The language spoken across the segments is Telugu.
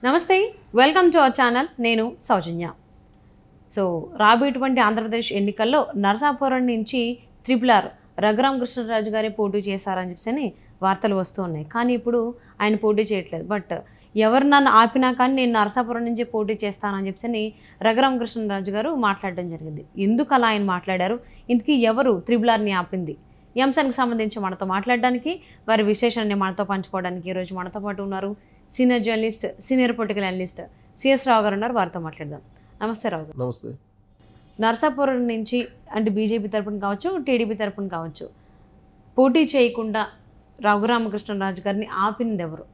నమస్తే, వెల్కమ్ టు అవర్ ఛానల్. నేను సౌజన్య. సో రాబోయేటువంటి ఆంధ్రప్రదేశ్ ఎన్నికల్లో నరసాపురం నుంచి త్రిపుల్ రఘురామకృష్ణరాజు గారే పోటీ చేశారని చెప్పని వార్తలు వస్తూ ఉన్నాయి. కానీ ఇప్పుడు ఆయన పోటీ చేయట్లేదు. బట్ ఎవరు నన్ను ఆపినా కానీ నేను నరసాపురం నుంచి పోటీ చేస్తానని చెప్పని రఘురామకృష్ణరాజు గారు మాట్లాడడం జరిగింది. ఎందుకు అలా ఆయన మాట్లాడారు? ఇంతకీ ఎవరు త్రిపుల్ని ఆపింది? ఈ అంశానికి సంబంధించి మనతో మాట్లాడడానికి, వారి విశేషాన్ని మనతో పంచుకోవడానికి ఈరోజు మనతో పాటు ఉన్నారు senior journalist, senior political analyst C S Rao garu ఉన్నారు. వారితో మాట్లాడదాం. నమస్తే రావు గారు. నమస్తే. నరసాపురం నుంచి అంటే బీజేపీ తరపున కావచ్చు, టీడీపీ తరపున కావచ్చు, పోటీ చేయకుండా రఘురామకృష్ణరాజు గారిని ఆపింది ఎవరు?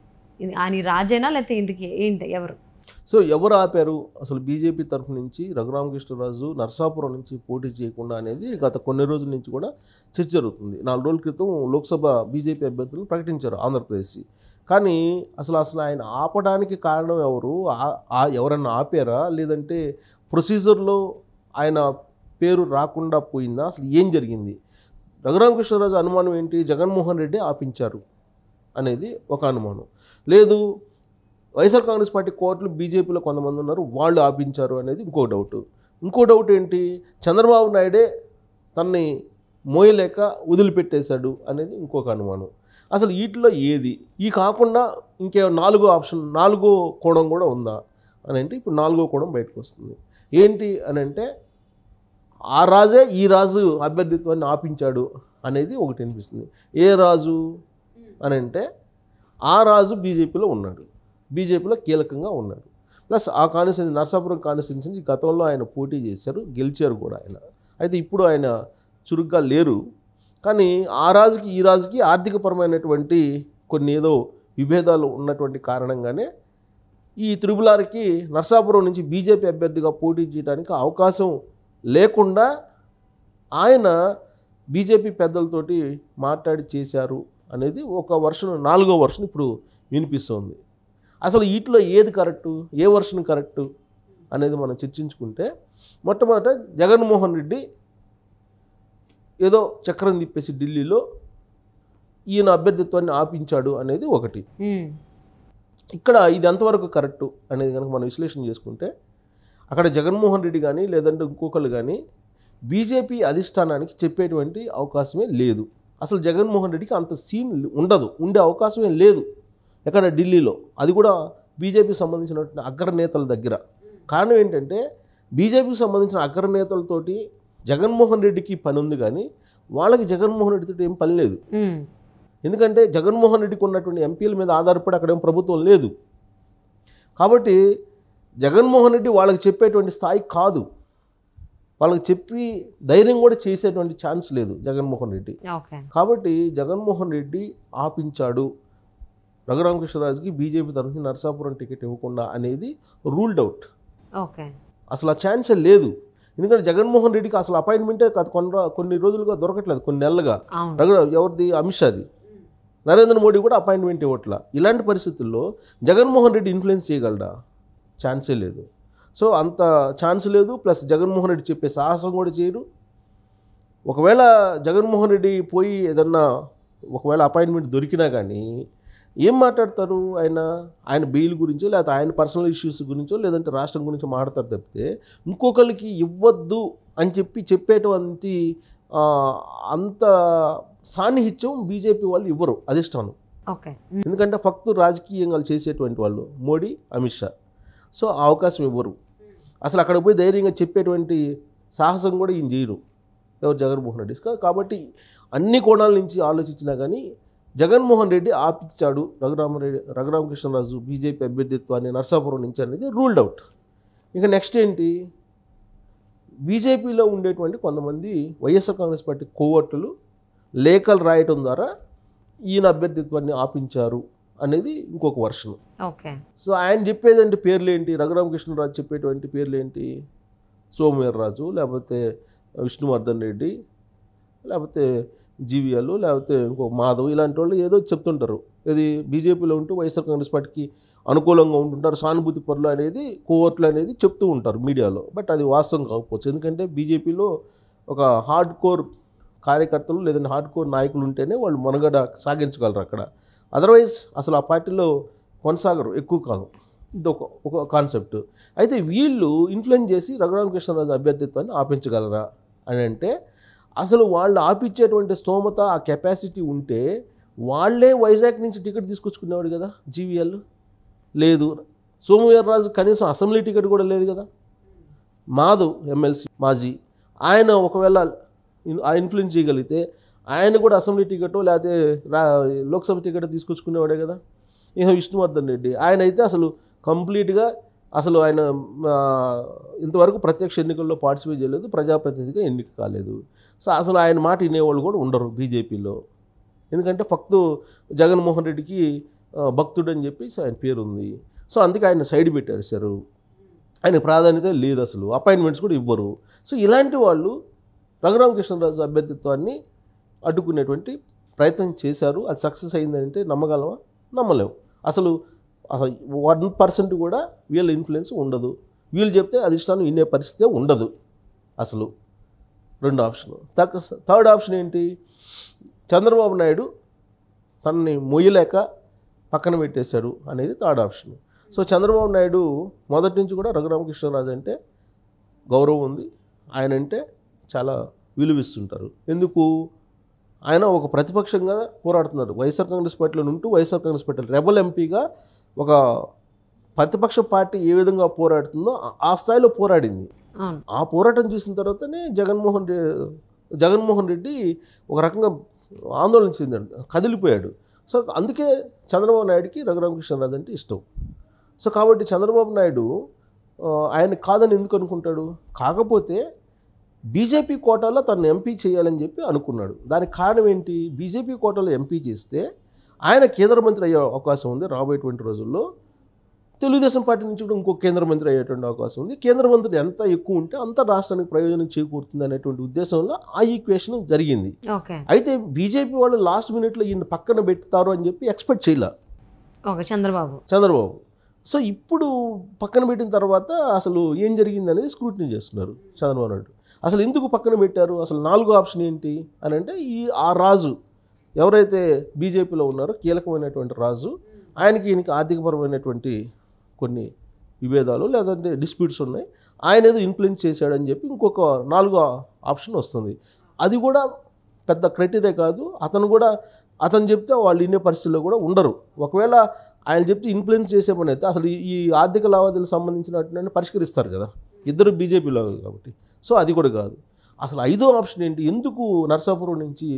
ఆయన రాజేనా లేకపోతే ఇందుకు ఏంటి ఎవరు? సో ఎవరు ఆపారు? అసలు బీజేపీ తరఫు నుంచి రఘురామకృష్ణరాజు నరసాపురం నుంచి పోటీ చేయకుండా అనేది గత కొన్ని రోజుల నుంచి కూడా చర్చ జరుగుతుంది. 4 రోజుల క్రితం లోక్సభ బీజేపీ అభ్యర్థులు ప్రకటించారు ఆంధ్రప్రదేశ్. కానీ అసలు ఆయన ఆపడానికి కారణం ఎవరు? ఎవరన్నా ఆపారా, లేదంటే ప్రొసీజర్లో ఆయన పేరు రాకుండా పోయిందా? అసలు ఏం జరిగింది? రఘురామకృష్ణరాజు అనుమానం ఏంటి? జగన్మోహన్ రెడ్డి ఆపించారు అనేది ఒక అనుమానం. లేదు, వైఎస్ఆర్ కాంగ్రెస్ పార్టీ కోర్టులు బీజేపీలో కొంతమంది ఉన్నారు, వాళ్ళు ఆపించారు అనేది ఇంకో డౌట్. ఇంకో డౌట్ ఏంటి? చంద్రబాబు నాయుడే తనని మోయలేక వదిలిపెట్టేశాడు అనేది ఇంకొక అనుమానం. అసలు వీటిలో ఏది? ఈ కాకుండా ఇంకే 4వ కోణం కూడా ఉందా అని అంటే ఇప్పుడు 4వ కోణం బయటకు వస్తుంది. ఏంటి అని అంటే ఆ రాజే ఈ రాజు అభ్యర్థిత్వాన్ని ఆపించాడు అనేది ఒకటి అనిపిస్తుంది. ఏ రాజు అని అంటే ఆ రాజు బీజేపీలో ఉన్నాడు, బీజేపీలో కీలకంగా ఉన్నాడు. ప్లస్ ఆ కాన్స్టిట్యూన్సీ నరసాపురం కాన్స్టిట్యూన్సీ గతంలో ఆయన పోటీ చేశారు, గెలిచారు కూడా ఆయన. అయితే ఇప్పుడు ఆయన చురుగ్గా లేరు. కానీ ఆ రాజుకి ఈ రాజుకి ఆర్థికపరమైనటువంటి కొన్ని ఏదో విభేదాలు ఉన్నటువంటి కారణంగానే ఈ త్రిపుల్కి నరసాపురం నుంచి బీజేపీ అభ్యర్థిగా పోటీ చేయడానికి అవకాశం లేకుండా ఆయన బీజేపీ పెద్దలతోటి మాట్లాడి చేశారు అనేది ఒక వర్షన్, 4వ వర్షన్ ఇప్పుడు వినిపిస్తుంది. అసలు వీటిలో ఏది కరెక్టు, ఏ వర్షన్ కరెక్టు అనేది మనం చర్చించుకుంటే, మొట్టమొదట జగన్మోహన్ రెడ్డి ఏదో చక్రం తిప్పేసి ఢిల్లీలో ఈయన అభ్యర్థిత్వాన్ని ఆపించాడు అనేది ఒకటి. ఇక్కడ ఇది ఎంతవరకు కరెక్టు అనేది కనుక మనం విశ్లేషణ చేసుకుంటే, అక్కడ జగన్మోహన్ రెడ్డి కానీ లేదంటే ఇంకొకరు కానీ బీజేపీ అధిష్టానానికి చెప్పేటువంటి అవకాశమే లేదు. అసలు జగన్మోహన్ రెడ్డికి అంత సీన్ ఉండదు, ఉండే అవకాశమే లేదు ఎక్కడ ఢిల్లీలో, అది కూడా బీజేపీకి సంబంధించినటువంటి అగ్రనేతల దగ్గర. కారణం ఏంటంటే బీజేపీకి సంబంధించిన అగ్రనేతలతోటి జగన్మోహన్ రెడ్డికి పని ఉంది, కానీ వాళ్ళకి జగన్మోహన్ రెడ్డితో ఏం పని లేదు. ఎందుకంటే జగన్మోహన్ రెడ్డికి ఉన్నటువంటి ఎంపీల మీద ఆధారపడి అక్కడ ఏం ప్రభుత్వం లేదు. కాబట్టి జగన్మోహన్ రెడ్డి వాళ్ళకి చెప్పేటువంటి స్థాయి కాదు, వాళ్ళకి చెప్పి ధైర్యం కూడా చేసేటువంటి ఛాన్స్ లేదు జగన్మోహన్ రెడ్డి. కాబట్టి జగన్మోహన్ రెడ్డి ఆపించాడు రఘురామకృష్ణరాజుకి బీజేపీ తరఫున నరసాపురం టికెట్ ఇవ్వకుండా అనేది రూల్డ్ అవుట్. అసలు ఆ ఛాన్సే లేదు. ఎందుకంటే జగన్మోహన్ రెడ్డికి అసలు అపాయింట్మెంటే కొన్ని రోజులుగా దొరకట్లేదు, కొన్ని నెలలుగా. ఎవరిది? అమిత్ షాది. నరేంద్ర మోడీ కూడా అపాయింట్మెంట్ ఇవ్వట్లా. ఇలాంటి పరిస్థితుల్లో జగన్మోహన్ రెడ్డి ఇన్ఫ్లుయెన్స్ చేయగలడా? ఛాన్సే లేదు. సో అంత ఛాన్స్ లేదు. ప్లస్ జగన్మోహన్ రెడ్డి చెప్పే సాహసం కూడా చేయరు. ఒకవేళ జగన్మోహన్ రెడ్డి పోయి ఏదన్నా ఒకవేళ అపాయింట్మెంట్ దొరికినా కానీ ఏం మాట్లాడతారు? ఆయన బెయిల్ గురించో లేకపోతే ఆయన పర్సనల్ ఇష్యూస్ గురించో లేదంటే రాష్ట్రం గురించో మాట్లాడతారు తప్పితే ఇంకొకరికి ఇవ్వద్దు అని చెప్పేటువంటి అంత సాన్నిహిత్యం బీజేపీ వాళ్ళు ఇవ్వరు, అధిష్టానం. ఎందుకంటే ఫక్తు రాజకీయంగా చేసేటువంటి వాళ్ళు మోడీ, అమిత్ షా. సో ఆ అవకాశం ఇవ్వరు. అసలు అక్కడ పోయి ధైర్యంగా చెప్పేటువంటి సాహసం కూడా ఈయన చేయరు, ఎవరు? జగన్మోహన్ రెడ్డి. కాబట్టి అన్ని కోణాల నుంచి ఆలోచించినా కానీ జగన్మోహన్ రెడ్డి ఆపించాడు రఘురామకృష్ణరాజు బీజేపీ అభ్యర్థిత్వాన్ని నరసాపురం నుంచి అనేది రూల్డ్ అవుట్. ఇక నెక్స్ట్ ఏంటి? బీజేపీలో ఉండేటువంటి కొంతమంది వైఎస్ఆర్ కాంగ్రెస్ పార్టీ కోవర్టులు లేఖలు రాయటం ద్వారా ఈయన అభ్యర్థిత్వాన్ని ఆపించారు అనేది ఇంకొక వర్షన్. సో ఆయన చెప్పేదంటే పేర్లేంటి? రఘురామకృష్ణరాజు చెప్పేటువంటి పేర్లేంటి? సోమవీర్రాజు, లేకపోతే విష్ణువర్ధన్ రెడ్డి, లేకపోతే జీవీఎల్, లేకపోతే ఇంకో మాధవ్, ఇలాంటి వాళ్ళు ఏదో చెప్తుంటారు. ఇది బీజేపీలో ఉంటూ వైఎస్ఆర్ కాంగ్రెస్ పార్టీకి అనుకూలంగా ఉంటుంటారు, సానుభూతి పరులు అనేది, కోవర్ట్లు అనేది చెప్తూ ఉంటారు మీడియాలో. బట్ అది వాస్తవం కాకపోవచ్చు. ఎందుకంటే బీజేపీలో ఒక హార్డ్ కోర్ కార్యకర్తలు లేదంటే హార్డ్ కోర్ నాయకులు ఉంటేనే వాళ్ళు మనుగడ సాగించగలరు అక్కడ. అదర్వైజ్ అసలు ఆ పార్టీలో కొనసాగరు ఎక్కువ కాలం. ఇది ఒక కాన్సెప్ట్. అయితే వీళ్ళు ఇన్ఫ్లుయెన్స్ చేసి రఘురామకృష్ణరాజు అభ్యర్థిత్వాన్ని ఆపించగలరా అని అంటే అసలు వాళ్ళు ఆపించేటువంటి స్తోమత ఆ కెపాసిటీ ఉంటే వాళ్ళే వైజాగ్ నుంచి టికెట్ తీసుకొచ్చుకునేవాడు కదా. జీవీఎల్ లేదు, సోమవీర్రాజు కనీసం అసెంబ్లీ టికెట్ కూడా లేదు కదా. మాధవ్ ఎమ్మెల్సీ మాజీ ఆయన ఒకవేళ ఇన్ఫ్లుయెన్స్ చేయగలిగితే ఆయన కూడా అసెంబ్లీ టికెట్ లేకపోతే లోక్సభ టికెట్ తీసుకొచ్చుకునేవాడే కదా. ఇక విష్ణువర్ధన్ రెడ్డి ఆయన అయితే అసలు కంప్లీట్గా అసలు ఆయన ఇంతవరకు ప్రత్యక్ష ఎన్నికల్లో పార్టిసిపేట్ చేయలేదు, ప్రజాప్రతినిధిగా ఎన్నిక కాలేదు. సో అసలు ఆయన మాట వినేవాళ్ళు కూడా ఉండరు బీజేపీలో. ఎందుకంటే ఫక్తు జగన్మోహన్ రెడ్డికి భక్తుడు అని చెప్పేసి ఆయన పేరు ఉంది. సో అందుకే ఆయన సైడ్ పెట్టేశారు, ఆయన ప్రాధాన్యత లేదు, అసలు అపాయింట్మెంట్స్ కూడా ఇవ్వరు. సో ఇలాంటి వాళ్ళు రఘురామకృష్ణరాజు అభ్యర్థిత్వాన్ని అడ్డుకునేటువంటి ప్రయత్నం చేశారు. అది సక్సెస్ అయిందంటే నమ్మగలమా? నమ్మలేము. అసలు 1% కూడా వీళ్ళ ఇన్ఫ్లుయెన్స్ ఉండదు. వీళ్ళు చెప్తే అధిష్టానం వినే పరిస్థితే ఉండదు అసలు. రెండు ఆప్షన్. థర్డ్ ఆప్షన్ ఏంటి? చంద్రబాబు నాయుడు తనని మొయ్యలేక పక్కన పెట్టేశాడు అనేది third option. So Chandrababu Naidu మొదటి నుంచి కూడా రఘురామకృష్ణరాజు అంటే గౌరవం ఉంది, ఆయన అంటే చాలా విలువిస్తుంటారు. ఎందుకు? ఆయన ఒక ప్రతిపక్షంగా పోరాడుతున్నారు. వైఎస్ఆర్ కాంగ్రెస్ పార్టీలో ఉంటూ వైఎస్ఆర్ కాంగ్రెస్ పార్టీ రెబల్ ఎంపీగా ఒక ప్రతిపక్ష పార్టీ ఏ విధంగా పోరాడుతుందో ఆ స్థాయిలో పోరాడింది. ఆ పోరాటం చూసిన తర్వాతనే జగన్మోహన్ రెడ్డి ఒక రకంగా ఆందోళన చెందాడు, కదిలిపోయాడు. సో అందుకే చంద్రబాబు నాయుడుకి రఘురామకృష్ణరాజు అంటే ఇష్టం. సో కాబట్టి చంద్రబాబు నాయుడు ఆయన కాదని ఎందుకు అనుకుంటాడు? కాకపోతే బీజేపీ కోటాలో తను ఎంపీ చేయాలని చెప్పి అనుకున్నాడు. దానికి కారణం ఏంటి? బీజేపీ కోటాలో ఎంపీ చేస్తే ఆయన కేంద్ర మంత్రి అయ్యే అవకాశం ఉంది రాబోయేటువంటి రోజుల్లో. తెలుగుదేశం పార్టీ నుంచి కూడా ఇంకో కేంద్ర మంత్రి అయ్యేటువంటి అవకాశం ఉంది. కేంద్ర మంత్రి ఎంత ఎక్కువ ఉంటే అంత రాష్ట్రానికి ప్రయోజనం చేకూరుతుంది అనేటువంటి ఉద్దేశంలో ఆ ఈక్వేషన్ జరిగింది. అయితే బీజేపీ వాళ్ళు లాస్ట్ మినిట్లో ఈయన పక్కన పెడతారు అని చెప్పి ఎక్స్పెక్ట్ చేయలే చంద్రబాబు. సో ఇప్పుడు పక్కన పెట్టిన తర్వాత అసలు ఏం జరిగింది అనేది స్క్రూటినీ చేస్తున్నారు చంద్రబాబు నాయుడు. అసలు ఎందుకు పక్కన పెట్టారు? అసలు 4వ ఆప్షన్ ఏంటి అని అంటే ఆ రాజు ఎవరైతే బీజేపీలో ఉన్నారో కీలకమైనటువంటి రాజు, ఈయనకి ఆర్థికపరమైనటువంటి కొన్ని విభేదాలు లేదంటే డిస్ప్యూట్స్ ఉన్నాయి, ఆయన ఏదో ఇన్ఫ్లుయెన్స్ చేశాడని చెప్పి ఇంకొక 4వ ఆప్షన్ వస్తుంది. అది కూడా పెద్ద క్రైటీరియా కాదు. అతను చెప్తే వాళ్ళు వినే పరిస్థితుల్లో కూడా ఉండరు. ఒకవేళ ఆయన చెప్తే ఇన్ఫ్లుయెన్స్ చేసే పని అయితే అసలు ఈ ఆర్థిక లావాదేవీలకు సంబంధించినటువంటి పరిష్కరిస్తారు కదా, ఇద్దరు బీజేపీలో కాబట్టి. సో అది కూడా కాదు. అసలు 5వ ఆప్షన్ ఏంటి? ఎందుకు నరసాపురం నుంచి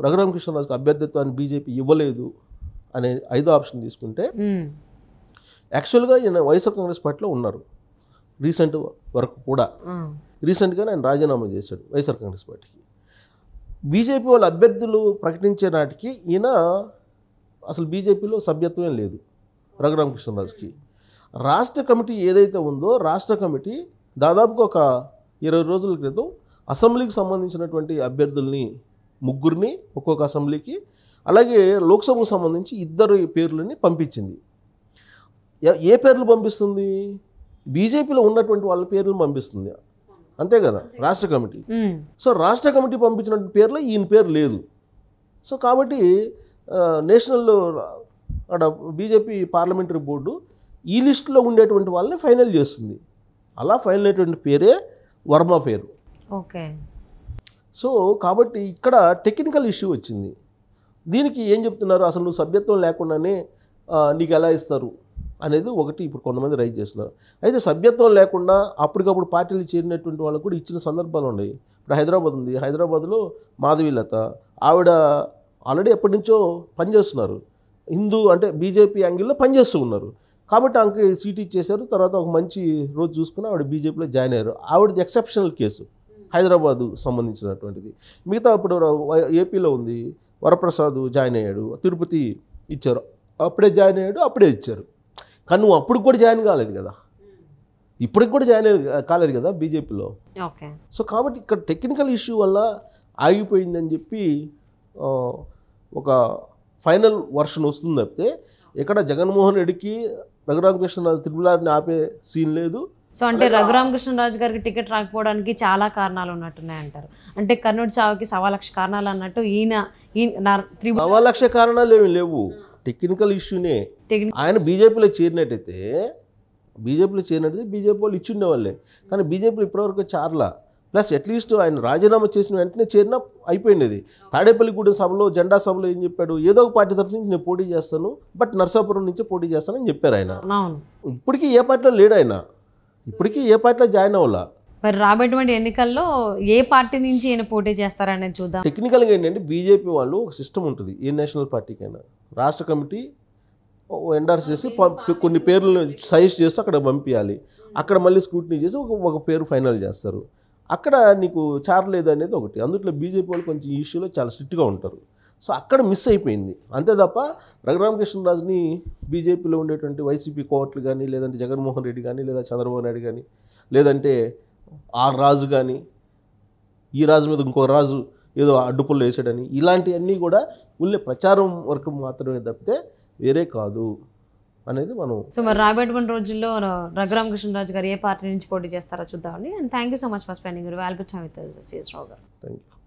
రఘురామకృష్ణరాజుకి అభ్యర్థిత్వాన్ని బీజేపీ ఇవ్వలేదు అనే 5వ ఆప్షన్ తీసుకుంటే, యాక్చువల్గా ఈయన వైఎస్ఆర్ కాంగ్రెస్ పార్టీలో ఉన్నారు రీసెంట్ వరకు కూడా. రీసెంట్గానే ఆయన రాజీనామా చేశాడు వైఎస్ఆర్ కాంగ్రెస్ పార్టీకి. బీజేపీ వాళ్ళ అభ్యర్థులు ప్రకటించే నాటికి ఈయన అసలు బీజేపీలో సభ్యత్వమే లేదు రఘురామకృష్ణరాజుకి. రాష్ట్ర కమిటీ ఏదైతే ఉందో రాష్ట్ర కమిటీ దాదాపుగా ఒక 20 రోజుల క్రితం అసెంబ్లీకి సంబంధించినటువంటి అభ్యర్థుల్ని 3 ఒక్కొక్క అసెంబ్లీకి, అలాగే లోక్సభకు సంబంధించి 2 పేర్లని పంపించింది. ఏ పేర్లు పంపిస్తుంది? బీజేపీలో ఉన్నటువంటి వాళ్ళ పేర్లను పంపిస్తుంది, అంతే కదా రాష్ట్ర కమిటీ. సో రాష్ట్ర కమిటీ పంపించినటువంటి పేర్లో ఈయన పేరు లేదు. సో కాబట్టి నేషనల్ బీజేపీ పార్లమెంటరీ బోర్డు ఈ లిస్టులో ఉండేటువంటి వాళ్ళని ఫైనల్ చేస్తుంది. అలా ఫైనల్ అయ్యేటువంటి పేరే వర్మ పేరు. ఓకే. సో కాబట్టి ఇక్కడ టెక్నికల్ ఇష్యూ వచ్చింది. దీనికి ఏం చెప్తున్నారు? అసలు నువ్వు సభ్యత్వం లేకుండానే నీకు ఎలా ఇస్తారు అనేది ఒకటి ఇప్పుడు కొంతమంది రైజ్ చేస్తున్నారు. అయితే సభ్యత్వం లేకుండా అప్పటికప్పుడు పార్టీలు చేరినటువంటి వాళ్ళకు కూడా ఇచ్చిన సందర్భాలు ఉన్నాయి. ఇప్పుడు హైదరాబాద్ ఉంది, హైదరాబాద్లో మాధవీలత ఆవిడ ఆల్రెడీ ఎప్పటి నుంచో పనిచేస్తున్నారు, హిందూ అంటే బీజేపీ యాంగిల్లో పనిచేస్తూ ఉన్నారు. కాబట్టి ఆమెకి సీట్ ఇచ్చేశారు. తర్వాత ఒక మంచి రోజు చూసుకుని ఆవిడ బీజేపీలో జాయిన్ అయ్యారు. ఆవిడది ఎక్సెప్షనల్ కేసు హైదరాబాదు సంబంధించినటువంటిది. మిగతా ఇప్పుడు ఏపీలో ఉంది, వరప్రసాద్ జాయిన్ అయ్యాడు, తిరుపతి ఇచ్చారు, అప్పుడే జాయిన్ అయ్యాడు, అప్పుడే ఇచ్చారు. కానీ నువ్వు అప్పుడు కూడా జాయిన్ కాలేదు కదా, ఇప్పటికి కూడా జాయిన్ కాలేదు కదా బీజేపీలో. సో కాబట్టి ఇక్కడ టెక్నికల్ ఇష్యూ వల్ల ఆగిపోయిందని చెప్పి ఒక ఫైనల్ వర్షన్ వస్తుంది తప్పితే ఇక్కడ జగన్మోహన్ రెడ్డికి రఘురామకృష్ణరాజు త్రిపులారిని ఆపే సీన్ లేదు. సో అంటే రఘురామకృష్ణరాజు గారికి టికెట్ రాకపోవడానికి చాలా కారణాలు ఉన్నట్టున్నాయి అంటారు. అంటే కర్నూలు చావుకి 1,00,000 కారణాలు అన్నట్టు 1,00,000 కారణాలు ఏమి లేవు. టెక్నికల్ ఇష్యూనే. ఆయన బీజేపీలో చేరినట్టయితే బీజేపీ వాళ్ళు ఇచ్చిండే వాళ్ళే, కానీ బీజేపీలో ఇప్పటివరకు చార్లా. ప్లస్ అట్లీస్ట్ ఆయన రాజీనామా చేసిన వెంటనే చేరినా అయిపోయినది. తాడేపల్లిగూడెం సభలో జెండా సభలో ఏం చెప్పాడు, ఏదో ఒక పార్టీ తరఫు నుంచి నేను పోటీ చేస్తాను, బట్ నర్సాపురం నుంచి పోటీ చేస్తానని చెప్పారు ఆయన. ఇప్పటికీ ఏ పార్టీలో లేడు ఆయన, ఇప్పటికీ ఏ పార్టీలో జాయిన్ అవ్వాలా. మరి రాబోయేటువంటి ఎన్నికల్లో ఏ పార్టీ నుంచి ఈయన పోటీ చేస్తారనేది చూద్దాం. టెక్నికల్గా ఏంటంటే బీజేపీ వాళ్ళు ఒక సిస్టమ్ ఉంటుంది, ఏ నేషనల్ పార్టీకైనా రాష్ట్ర కమిటీ ఎండార్స్ చేసి కొన్ని పేర్లు సజెస్ట్ చేస్తూ అక్కడ పంపించాలి, అక్కడ మళ్ళీ స్క్రూటినీ చేసి ఒక పేరు ఫైనల్ చేస్తారు. అక్కడ నీకు చారలేదు అనేది ఒకటి. అందులో బీజేపీ వాళ్ళు కొంచెం ఈ ఇష్యూలో చాలా స్ట్రిక్ట్గా ఉంటారు. సో అక్కడ మిస్ అయిపోయింది అంతే తప్ప రఘురామకృష్ణరాజుని బీజేపీలో ఉండేటువంటి వైసీపీ కోవట్లు కానీ, లేదంటే జగన్మోహన్ రెడ్డి కానీ, లేదా చంద్రబాబు నాయుడు కానీ, లేదంటే ఆర్ రాజు కానీ, ఈ రాజు మీద ఇంకో రాజు ఏదో అడ్డుపుల్లో వేసాడని, ఇలాంటివన్నీ కూడా ఉల్లే ప్రచారం వరకు మాత్రమే తప్పితే వేరే కాదు అనేది మనం. సో మరి రాబోయేటువంటి రోజుల్లో రఘురామకృష్ణరాజు గారు ఏ పార్టీ నుంచి పోటీ చేస్తారో చూద్దామండి. And thank you so much for spending your valuable time with us, C S Rao garu. Thank you.